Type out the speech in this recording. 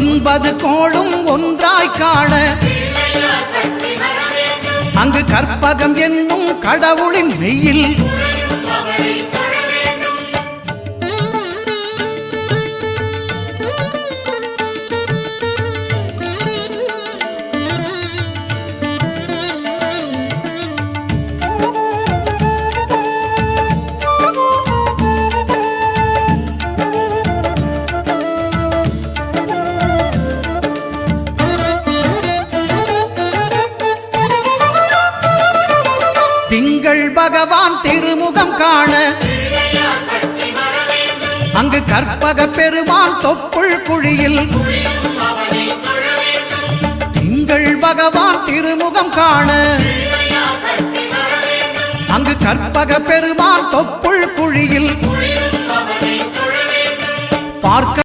9 கோளும் ஒன்றாய் காண அங்கு கற்பகம் என்னும் கடவுளின் மெய்யில் திங்கள் பகவான் திருமுகம் காண அங்கு கற்பக பெருமான் தொப்புள் குழியில் திங்கள் பகவான் திருமுகம் காண அங்கு கற்பக பெருமான் தொப்புள் குழியில் பார்க்க